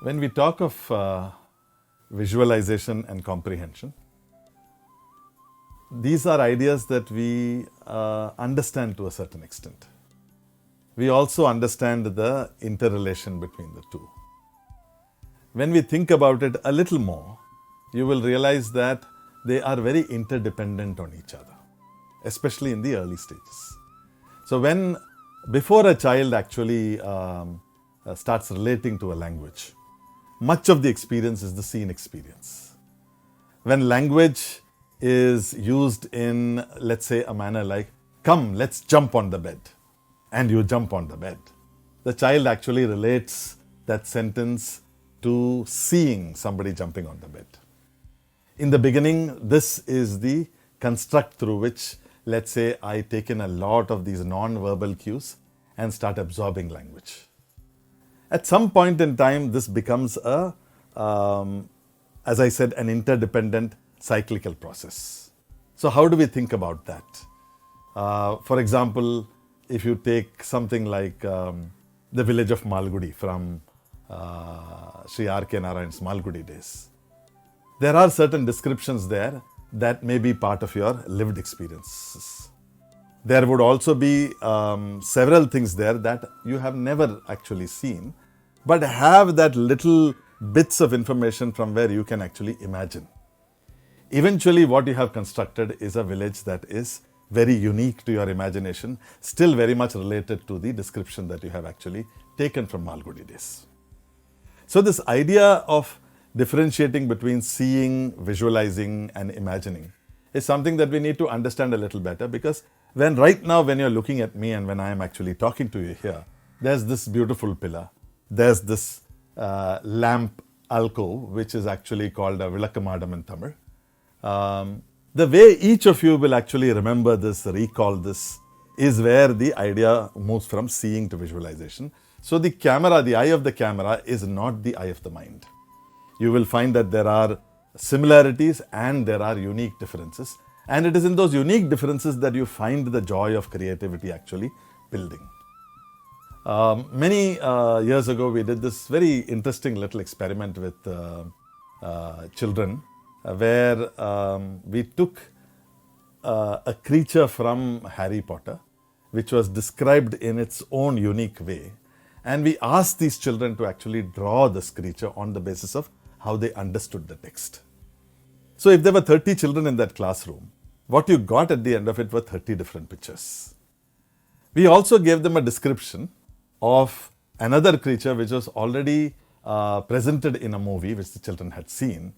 When we talk of visualization and comprehension, these are ideas that we understand to a certain extent. We also understand the interrelation between the two. When we think about it a little more, you will realize that they are very interdependent on each other, especially in the early stages. So before a child actually starts relating to a language, much of the experience is the scene experience. When language is used in, let's say, a manner like, come, let's jump on the bed, and you jump on the bed, the child actually relates that sentence to seeing somebody jumping on the bed. In the beginning, this is the construct through which, let's say, I take in a lot of these non-verbal cues and start absorbing language. At some point in time, this becomes as I said, an interdependent cyclical process. So how do we think about that? For example, if you take something like the village of Malgudi from Sri R.K. Narayan's Malgudi days, there are certain descriptions there that may be part of your lived experiences. There would also be several things there that you have never actually seen, but have that little bits of information from where you can actually imagine. Eventually, what you have constructed is a village that is very unique to your imagination, still very much related to the description that you have actually taken from Malgudi days. So this idea of differentiating between seeing, visualizing, and imagining is something that we need to understand a little better, because right now when you're looking at me and when I am actually talking to you here, there's this beautiful pillar, there's this lamp alcove, which is actually called a Vilakkamadam in Tamil. The way each of you will actually remember this, recall this, is where the idea moves from seeing to visualization. So the camera, the eye of the camera, is not the eye of the mind. You will find that there are similarities and there are unique differences. And it is in those unique differences that you find the joy of creativity actually building. Many years ago, we did this very interesting little experiment with children, where we took a creature from Harry Potter, which was described in its own unique way. And we asked these children to actually draw this creature on the basis of how they understood the text. So if there were 30 children in that classroom, what you got at the end of it were 30 different pictures. We also gave them a description of another creature which was already presented in a movie which the children had seen.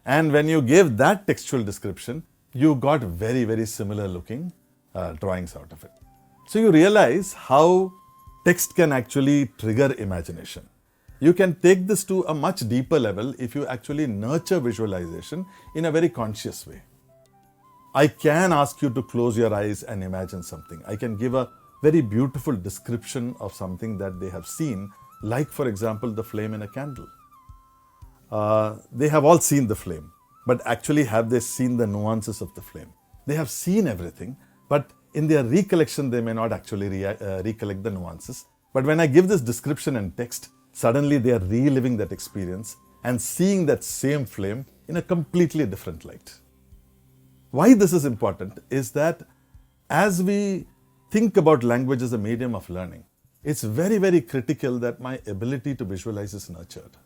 And when you gave that textual description, you got very, very similar looking drawings out of it. So you realize how text can actually trigger imagination. You can take this to a much deeper level if you actually nurture visualization in a very conscious way. I can ask you to close your eyes and imagine something. I can give a very beautiful description of something that they have seen, like, for example, the flame in a candle. They have all seen the flame, but actually have they seen the nuances of the flame? They have seen everything, but in their recollection, they may not actually recollect the nuances. But when I give this description in text, suddenly they are reliving that experience and seeing that same flame in a completely different light. Why this is important is that as we think about language as a medium of learning, it's very, very critical that my ability to visualize is nurtured.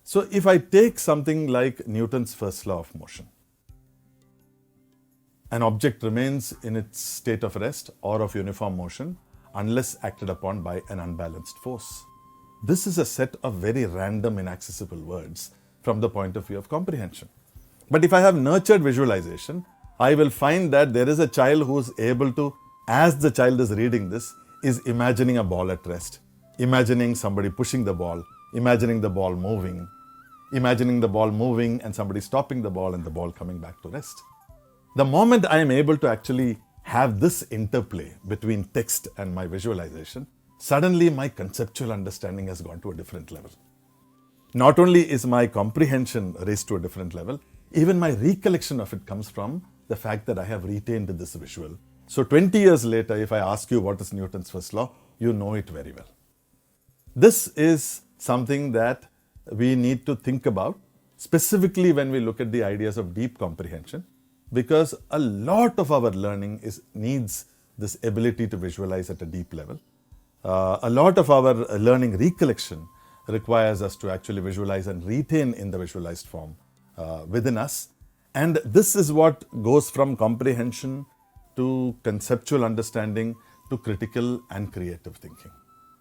So if I take something like Newton's first law of motion, an object remains in its state of rest or of uniform motion unless acted upon by an unbalanced force. This is a set of very random, inaccessible words from the point of view of comprehension. But if I have nurtured visualization, I will find that there is a child who is able to, as the child is reading this, is imagining a ball at rest, imagining somebody pushing the ball, imagining the ball moving and somebody stopping the ball and the ball coming back to rest. The moment I am able to actually have this interplay between text and my visualization, suddenly my conceptual understanding has gone to a different level. Not only is my comprehension raised to a different level, even my recollection of it comes from the fact that I have retained this visual. So 20 years later, if I ask you what is Newton's first law, you know it very well. This is something that we need to think about, specifically when we look at the ideas of deep comprehension, because a lot of our learning needs this ability to visualize at a deep level. A lot of our learning recollection requires us to actually visualize and retain in the visualized form within us. And this is what goes from comprehension to conceptual understanding to critical and creative thinking.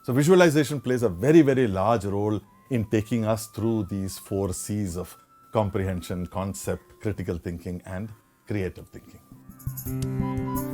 So visualization plays a very, very large role in taking us through these 4 C's of comprehension, concept, critical thinking, and creative thinking.